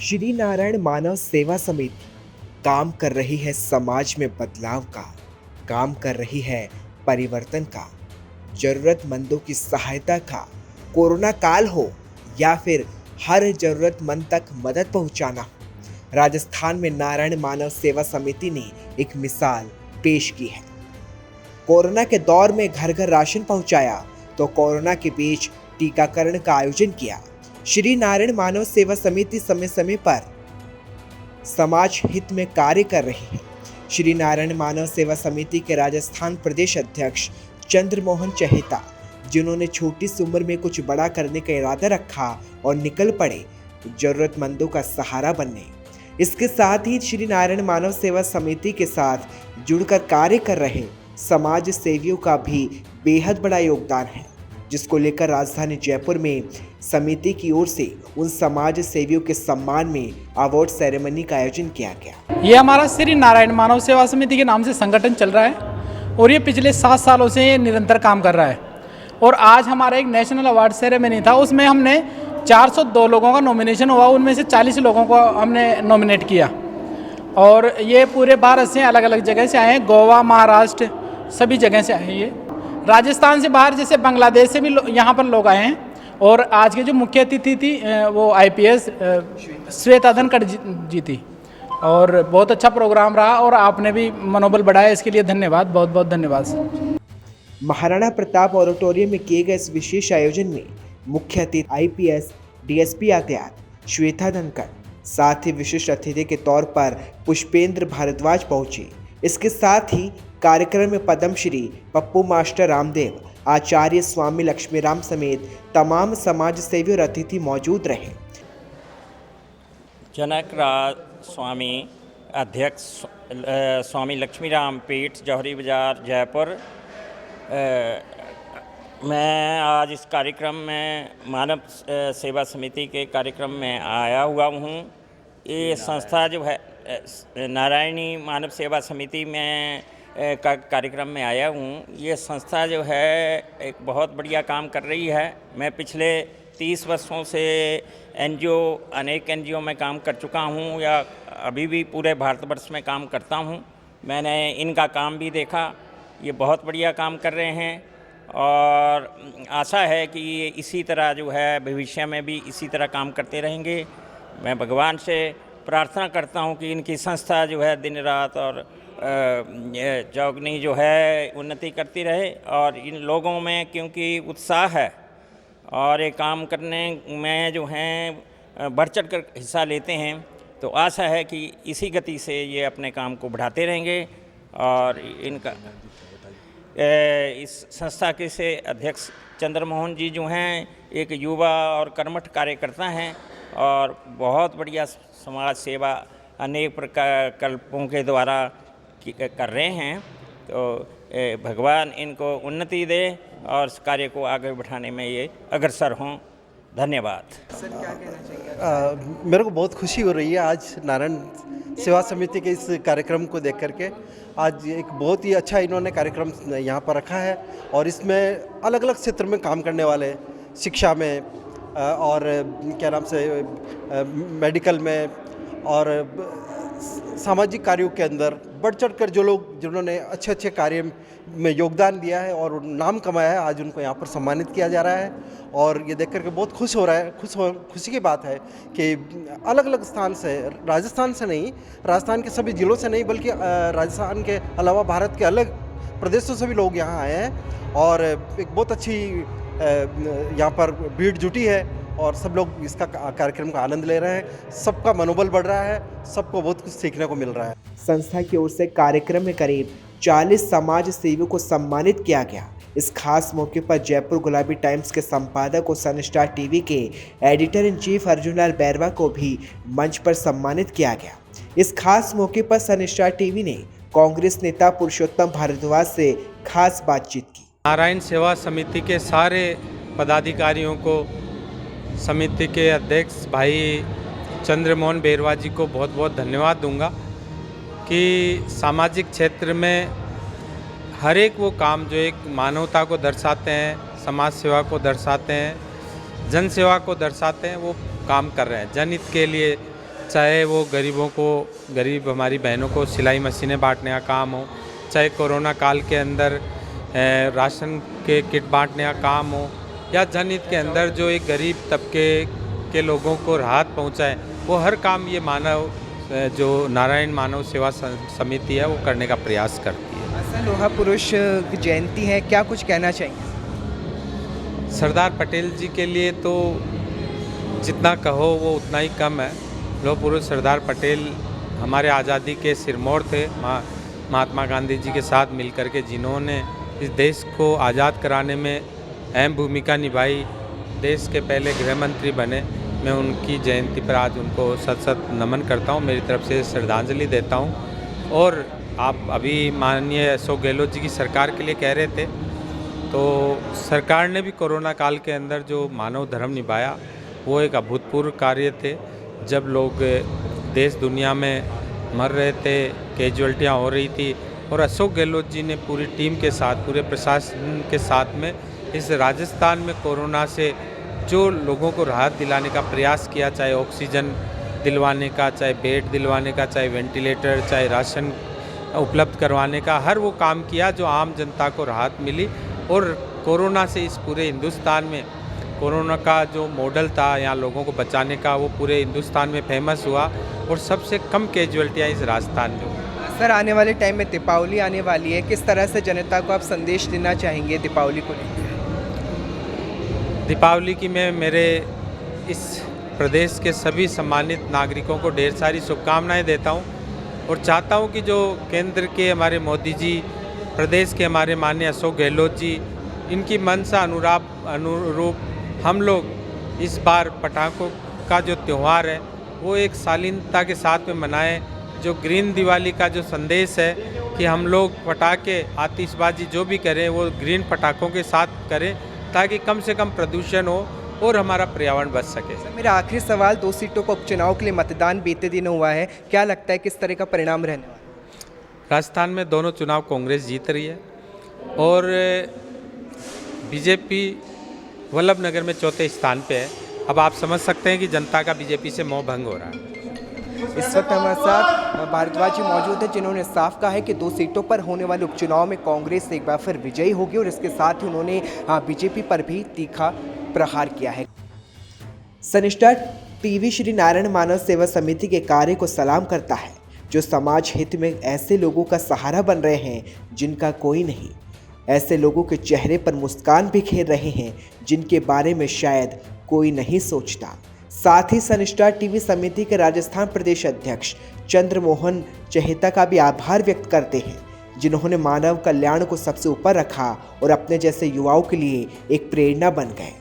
श्री नारायण मानव सेवा समिति काम कर रही है समाज में बदलाव का, काम कर रही है परिवर्तन का, जरूरतमंदों की सहायता का। कोरोना काल हो या फिर हर जरूरतमंद तक मदद पहुंचाना, राजस्थान में नारायण मानव सेवा समिति ने एक मिसाल पेश की है। कोरोना के दौर में घर घर राशन पहुंचाया तो कोरोना के बीच टीकाकरण का आयोजन किया। श्री नारायण मानव सेवा समिति समय समय पर समाज हित में कार्य कर रही है। श्री नारायण मानव सेवा समिति के राजस्थान प्रदेश अध्यक्ष चंद्रमोहन चहेता, जिन्होंने छोटी सी उम्र में कुछ बड़ा करने का इरादा रखा और निकल पड़े जरूरतमंदों का सहारा बनने। इसके साथ ही श्री नारायण मानव सेवा समिति के साथ जुड़कर कार्य कर रहे समाज सेवियों का भी बेहद बड़ा योगदान है, जिसको लेकर राजधानी जयपुर में समिति की ओर से उन समाज सेवियों के सम्मान में अवार्ड सेरेमनी का आयोजन किया गया। ये हमारा श्री नारायण मानव सेवा समिति के नाम से संगठन चल रहा है और ये पिछले 7 सालों से ये निरंतर काम कर रहा है। और आज हमारा एक नेशनल अवार्ड सेरेमनी था, उसमें हमने 402 लोगों का नॉमिनेशन हुआ, उनमें से 40 लोगों को हमने नॉमिनेट किया। और ये पूरे भारत से अलग अलग जगह से आए हैं, गोवा, महाराष्ट्र, सभी जगह से आए हैं। ये राजस्थान से बाहर जैसे बांग्लादेश से भी यहाँ पर लोग आए हैं। और आज के जो मुख्य अतिथि थी वो IPS श्वेता धनखड़ जी थी और बहुत अच्छा प्रोग्राम रहा और आपने भी मनोबल बढ़ाया, इसके लिए धन्यवाद, बहुत बहुत धन्यवाद सर। महाराणा प्रताप ऑडिटोरियम में किए गए इस विशेष आयोजन में मुख्य अतिथि IPS DSP यातायात श्वेता धनखड़, साथ ही विशिष्ट अतिथि के तौर पर पुष्पेंद्र भारद्वाज पहुंचे। इसके साथ ही कार्यक्रम में पद्मश्री पप्पू मास्टर रामदेव, आचार्य स्वामी लक्ष्मीराम समेत तमाम समाज सेवी और अतिथि मौजूद रहे। जनक राज स्वामी अध्यक्ष स्वामी लक्ष्मीराम पीठ, जौहरी बाजार, जयपुर। मैं आज इस कार्यक्रम में मानव सेवा समिति के कार्यक्रम में आया हुआ हूँ। ये संस्था जो है नारायणी मानव सेवा समिति में का कार्यक्रम में आया हूँ। ये संस्था जो है एक बहुत बढ़िया काम कर रही है। मैं पिछले 30 वर्षों से अनेक NGO में काम कर चुका हूँ या अभी भी पूरे भारतवर्ष में काम करता हूँ। मैंने इनका काम भी देखा, ये बहुत बढ़िया काम कर रहे हैं और आशा है कि ये इसी तरह जो है भविष्य में भी इसी तरह काम करते रहेंगे। मैं भगवान से प्रार्थना करता हूँ कि इनकी संस्था जो है दिन रात और चौगनी जो है उन्नति करती रहे और इन लोगों में क्योंकि उत्साह है और ये काम करने में जो हैं बढ़ चढ़ कर हिस्सा लेते हैं, तो आशा है कि इसी गति से ये अपने काम को बढ़ाते रहेंगे। और इनका इस संस्था के से अध्यक्ष चंद्रमोहन जी जो हैं एक युवा और कर्मठ कार्यकर्ता हैं और बहुत बढ़िया समाज सेवा अनेक प्रकल्पों के द्वारा कर रहे हैं। तो भगवान इनको उन्नति दे और इस कार्य को आगे बढ़ाने में ये अग्रसर हों। धन्यवाद। सर, क्या कहना चाहिए? मेरे को बहुत खुशी हो रही है आज नारायण सेवा समिति के इस कार्यक्रम को देख करके। आज एक बहुत ही अच्छा इन्होंने कार्यक्रम यहाँ पर रखा है और इसमें अलग अलग क्षेत्र में काम करने वाले, शिक्षा में और क्या नाम से मेडिकल में और सामाजिक कार्यों के अंदर बढ़ चढ़ कर जो लोग जिन्होंने अच्छे अच्छे कार्य में योगदान दिया है और नाम कमाया है, आज उनको यहाँ पर सम्मानित किया जा रहा है। और ये देख करके बहुत खुश हो रहा है, खुशी की बात है कि अलग अलग स्थान से, राजस्थान से नहीं, राजस्थान के सभी ज़िलों से नहीं, बल्कि राजस्थान के अलावा भारत के अलग प्रदेशों से भी लोग यहाँ आए हैं और एक बहुत अच्छी यहाँ पर भीड़ जुटी है और सब लोग इसका कार्यक्रम का आनंद ले रहे हैं। सबका मनोबल बढ़ रहा है, सबको बहुत कुछ सीखने को मिल रहा है। संस्था की ओर से कार्यक्रम में करीब 40 समाज सेवियों को सम्मानित किया गया। इस खास मौके पर जयपुर गुलाबी टाइम्स के संपादक और सनस्टार टीवी के editor in chief Arjun Lal Bairwa को भी मंच पर सम्मानित किया गया। इस खास मौके पर सनस्टार टीवी ने कांग्रेस नेता पुरुषोत्तम भारद्वाज से खास बातचीत की। नारायण सेवा समिति के सारे पदाधिकारियों को, समिति के अध्यक्ष भाई चंद्रमोहन बैरवा जी को बहुत बहुत धन्यवाद दूंगा कि सामाजिक क्षेत्र में हर एक वो काम जो एक मानवता को दर्शाते हैं, समाज सेवा को दर्शाते हैं, जन सेवा को दर्शाते हैं, वो काम कर रहे हैं। जनहित के लिए चाहे वो गरीब हमारी बहनों को सिलाई मशीनें बांटने का काम हो, चाहे कोरोना काल के अंदर राशन के किट बांटने का काम हो, या जनहित के अंदर जो एक गरीब तबके के लोगों को राहत पहुंचाए, वो हर काम ये जो नारायण मानव सेवा समिति है वो करने का प्रयास करती है। ऐसा लोहा पुरुष की जयंती है, क्या कुछ कहना चाहिए? सरदार पटेल जी के लिए तो जितना कहो वो उतना ही कम है। लोह पुरुष सरदार पटेल हमारे आज़ादी के सिरमौर थे, महात्मा गांधी जी के साथ मिलकर के जिन्होंने इस देश को आज़ाद कराने में अहम भूमिका निभाई, देश के पहले गृह मंत्री बने। मैं उनकी जयंती पर आज उनको सत नमन करता हूँ, मेरी तरफ से श्रद्धांजलि देता हूँ। और आप अभी माननीय अशोक गहलोत जी की सरकार के लिए कह रहे थे, तो सरकार ने भी कोरोना काल के अंदर जो मानव धर्म निभाया वो एक अभूतपूर्व कार्य थे। जब लोग देश दुनिया में मर रहे थे, कैजुअल्टियाँ हो रही थी, और अशोक गहलोत जी ने पूरी टीम के साथ, पूरे प्रशासन के साथ में इस राजस्थान में कोरोना से जो लोगों को राहत दिलाने का प्रयास किया, चाहे ऑक्सीजन दिलवाने का, चाहे बेड दिलवाने का, चाहे वेंटिलेटर, चाहे राशन उपलब्ध करवाने का, हर वो काम किया जो आम जनता को राहत मिली। और कोरोना से इस पूरे हिंदुस्तान में कोरोना का जो मॉडल था यहाँ लोगों को बचाने का, वो पूरे हिंदुस्तान में फेमस हुआ और सबसे कम कैजुअल्टियाँ इस राजस्थान में हुई। सर, आने वाले टाइम में दीपावली आने वाली है, किस तरह से जनता को आप संदेश देना चाहेंगे दीपावली को लेकर? दीपावली की मैं मेरे इस प्रदेश के सभी सम्मानित नागरिकों को ढेर सारी शुभकामनाएं देता हूं, और चाहता हूं कि जो केंद्र के हमारे मोदी जी, प्रदेश के हमारे माननीय अशोक गहलोत जी, इनकी मनसा अनुरूप हम लोग इस बार पटाखों का जो त्यौहार है वो एक शालीनता के साथ में मनाएं। जो ग्रीन दिवाली का जो संदेश है कि हम लोग पटाखे, आतिशबाजी जो भी करें वो ग्रीन पटाखों के साथ करें, ताकि कम से कम प्रदूषण हो और हमारा पर्यावरण बच सके। मेरा आखिरी सवाल, 2 सीटों पर उपचुनाव के लिए मतदान बीते दिन हुआ है, क्या लगता है किस तरह का परिणाम रहने वाला है? राजस्थान में दोनों चुनाव कांग्रेस जीत रही है, और बीजेपी वल्लभनगर में चौथे स्थान पे है। अब आप समझ सकते हैं कि जनता का बीजेपी से मोह भंग हो रहा है। इस वक्त हमारे साथ भारद्वाज जी मौजूद हैं, जिन्होंने साफ कहा है कि 2 सीटों पर होने वाले उपचुनाव में कांग्रेस एक बार फिर विजयी होगी, और इसके साथ ही उन्होंने बीजेपी पर भी तीखा प्रहार किया है। सनस्टार टीवी श्री नारायण मानव सेवा समिति के कार्य को सलाम करता है, जो समाज हित में ऐसे लोगों का सहारा बन रहे हैं जिनका कोई नहीं, ऐसे लोगों के चेहरे पर मुस्कान बिखेर रहे हैं जिनके बारे में शायद कोई नहीं सोचता। साथ ही सनस्टार टीवी समिति के राजस्थान प्रदेश अध्यक्ष चंद्रमोहन चहेता का भी आभार व्यक्त करते हैं, जिन्होंने मानव कल्याण को सबसे ऊपर रखा और अपने जैसे युवाओं के लिए एक प्रेरणा बन गए।